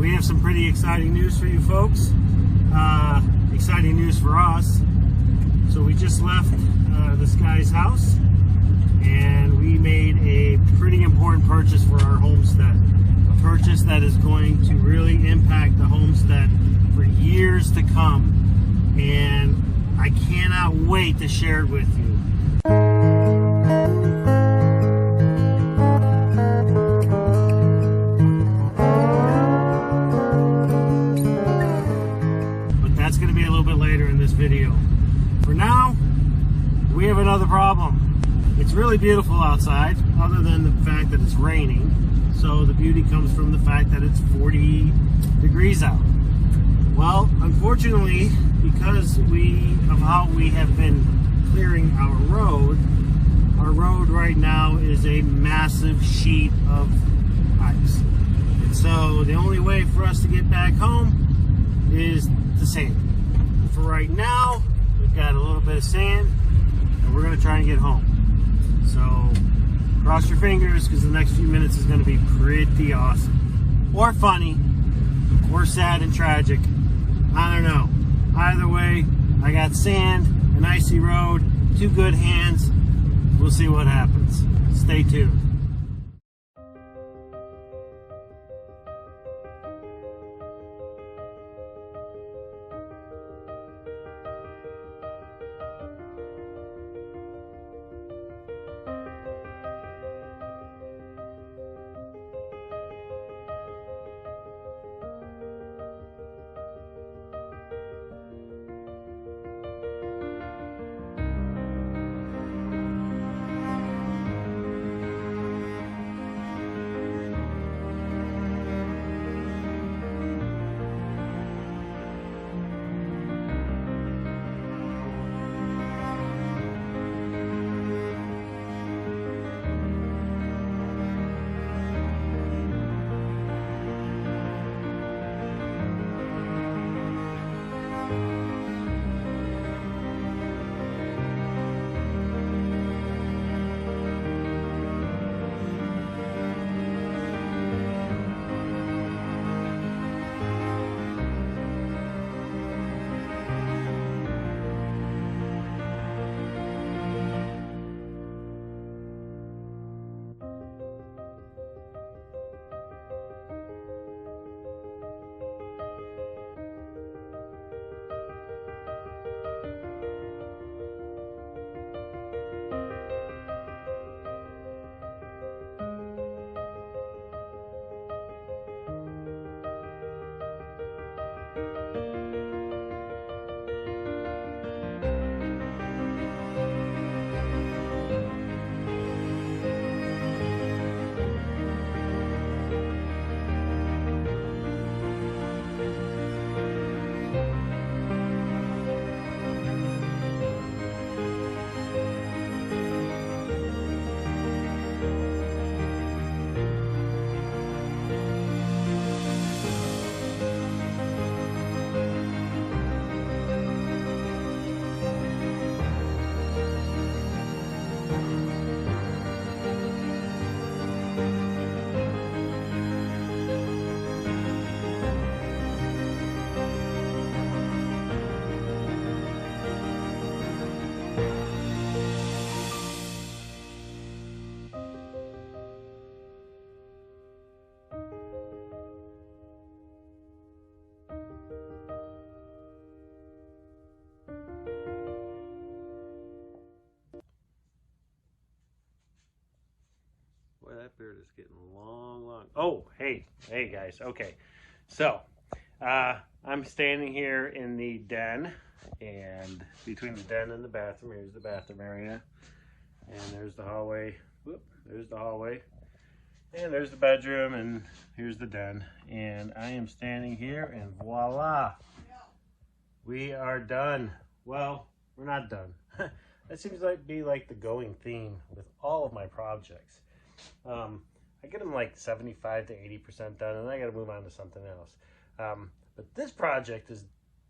We have some pretty exciting news for you folks. Exciting news for us. So we just left this guy's house and we made a pretty important purchase for our homestead. A purchase that is going to really impact the homestead for years to come. And I cannot wait to share it with you. But that's going to be a little bit later in this video. For now, we have another problem. It's really beautiful outside, other than the fact that it's raining. So the beauty comes from the fact that it's 40 degrees out. Well, unfortunately, because of how we have been clearing our road right now is a massive sheet of ice. And so the only way for us to get back home is the sand. For right now, we've got a little bit of sand and we're going to try and get home. So cross your fingers, because the next few minutes is going to be pretty awesome. Or funny, or sad and tragic. I don't know. Either way, I got sand, an icy road, two good hands. We'll see what happens. Stay tuned. That beard is getting long. Oh, hey guys. Okay, so I'm standing here in the den, and between the den and the bathroom, here's the bathroom area, and there's the hallway. Whoop, there's the hallway, and there's the bedroom, and here's the den. And I am standing here, and voila, we are done. Well, we're not done. That seems like be like the going theme with all of my projects. I get them like 75 to 80% done, and I got to move on to something else. But this project is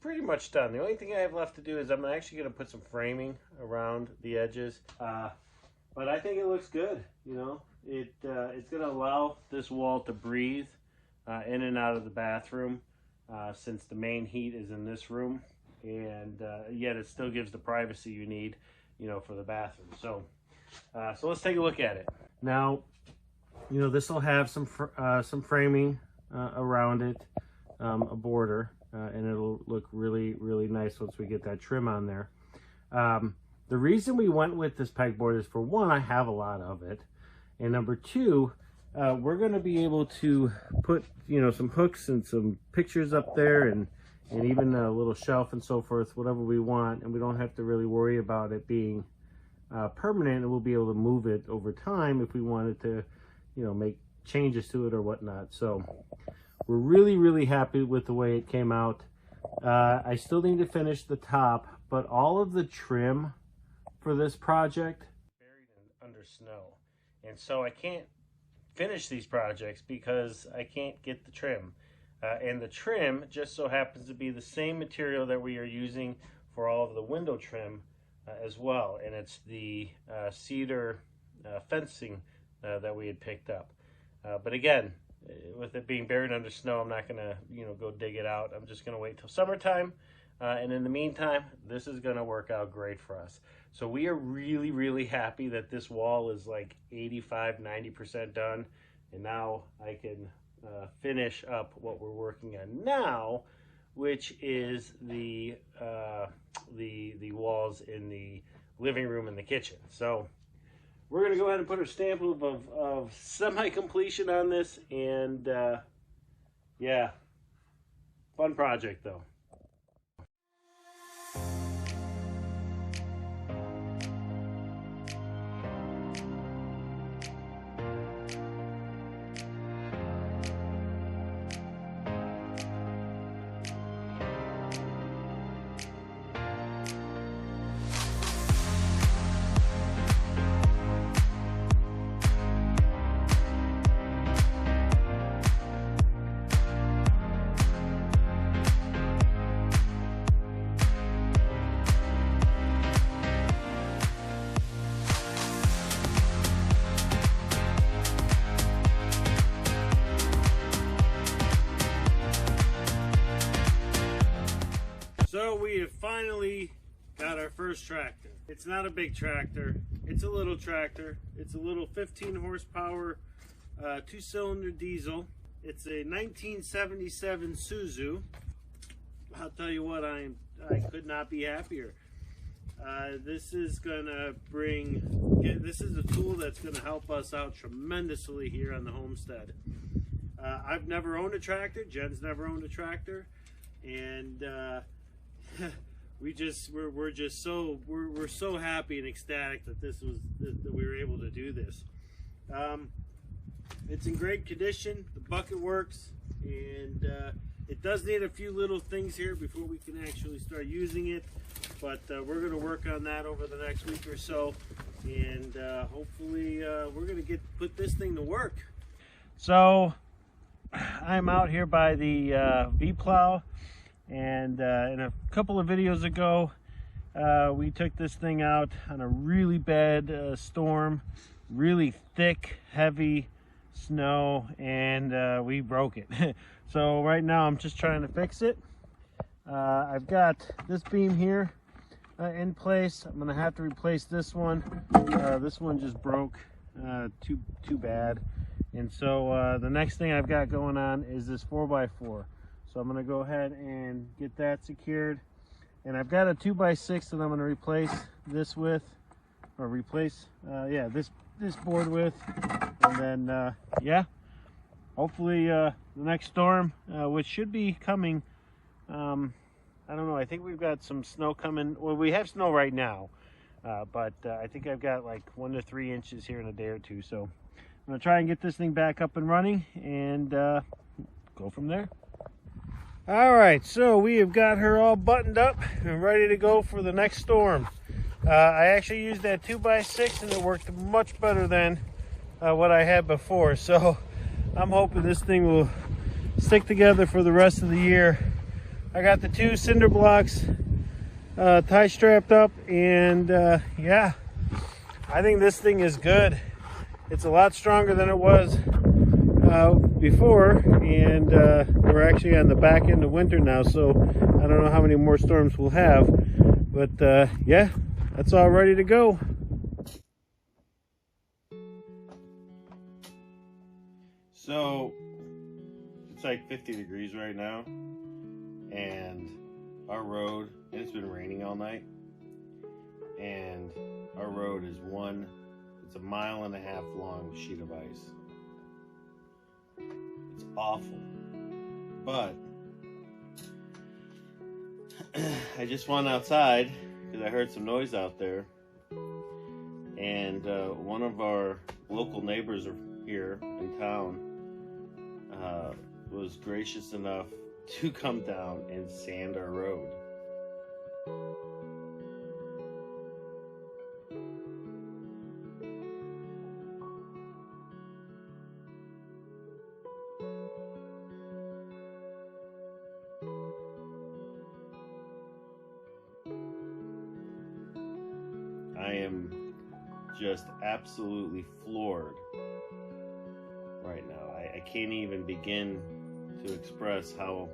pretty much done. The only thing I have left to do is I'm actually going to put some framing around the edges. But I think it looks good. You know, it's going to allow this wall to breathe in and out of the bathroom, since the main heat is in this room, and yet it still gives the privacy you need, you know, for the bathroom. So so let's take a look at it. Now, you know, this will have some framing around it, a border, and it'll look really, really nice once we get that trim on there. The reason we went with this pegboard is, for one, I have a lot of it, and number two, we're going to be able to put, you know, some hooks and some pictures up there, and even a little shelf and so forth, whatever we want, and we don't have to really worry about it being permanent, and we'll be able to move it over time if we wanted to, you know, make changes to it or whatnot. So we're really, really happy with the way it came out. I still need to finish the top, but all of the trim for this project buried under snow, and so I can't finish these projects because I can't get the trim. And the trim just so happens to be the same material that we are using for all of the window trim as well, and it's the cedar fencing that we had picked up. But again, with it being buried under snow, I'm not gonna, you know, go dig it out. I'm just gonna wait till summertime, and in the meantime, this is gonna work out great for us. So we are really, really happy that this wall is like 85–90% done, and now I can finish up what we're working on now, which is the walls in the living room and the kitchen. So we're gonna go ahead and put a stamp of semi-completion on this, and yeah, fun project though. So we have finally got our first tractor. It's not a big tractor, it's a little tractor. It's a little 15 horsepower, 2-cylinder diesel. It's a 1977 Suzu. I'll tell you what, I could not be happier. This is gonna this is a tool that's gonna help us out tremendously here on the homestead. I've never owned a tractor, Jen's never owned a tractor, and we're so happy and ecstatic that that we were able to do this. It's in great condition. The bucket works, and it does need a few little things here before we can actually start using it, but we're going to work on that over the next week or so, and hopefully we're going to put this thing to work. So I'm out here by the V-Plow, and in a couple of videos ago we took this thing out on a really bad storm, really thick, heavy snow, and we broke it. So right now I'm just trying to fix it. I've got this beam here in place. I'm gonna have to replace this one. This one just broke too bad, and so the next thing I've got going on is this 4x4. So I'm going to go ahead and get that secured. And I've got a 2x6 that I'm going to replace this with, or yeah, this board with. And then, yeah, hopefully the next storm, which should be coming, I don't know, I think we've got some snow coming. Well, we have snow right now, but I think I've got like 1 to 3 inches here in a day or two. So I'm going to try and get this thing back up and running, and go from there. All right, so we have got her all buttoned up and ready to go for the next storm. I actually used that 2x6, and it worked much better than what I had before. So I'm hoping this thing will stick together for the rest of the year. I got the 2 cinder blocks tie strapped up, and yeah, I think this thing is good. It's a lot stronger than it was before, and we're actually on the back end of winter now, so I don't know how many more storms we'll have, but yeah, that's all ready to go. So it's like 50 degrees right now, and our road, and it's been raining all night, and our road is it's a 1.5 mile long sheet of ice. It's awful, but I just went outside because I heard some noise out there, and one of our local neighbors here in town was gracious enough to come down and sand our road. I am just absolutely floored right now. I can't even begin to express how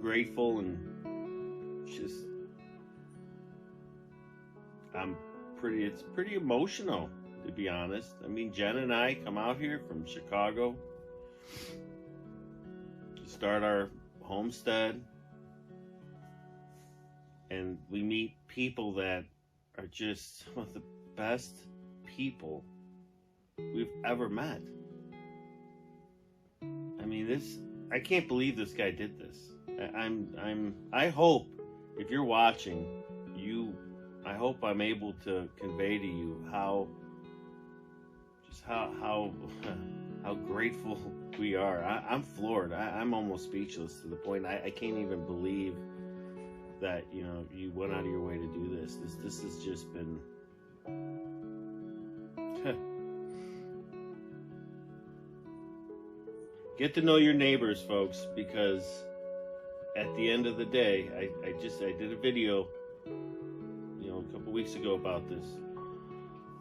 grateful and just it's pretty emotional, to be honest. I mean, Jen and I come out here from Chicago to start our homestead, and we meet people that are just some of the best people we've ever met. I mean, I can't believe this guy did this. I hope, if you're watching, I hope I'm able to convey to you how grateful we are. I'm floored. I'm almost speechless, to the point I can't even believe that, you know, you went out of your way to do this. This has just been get to know your neighbors, folks, because at the end of the day, I did a video, you know, a couple weeks ago about this.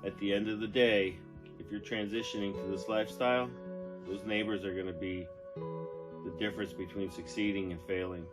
At the end of the day, if you're transitioning to this lifestyle, those neighbors are going to be the difference between succeeding and failing.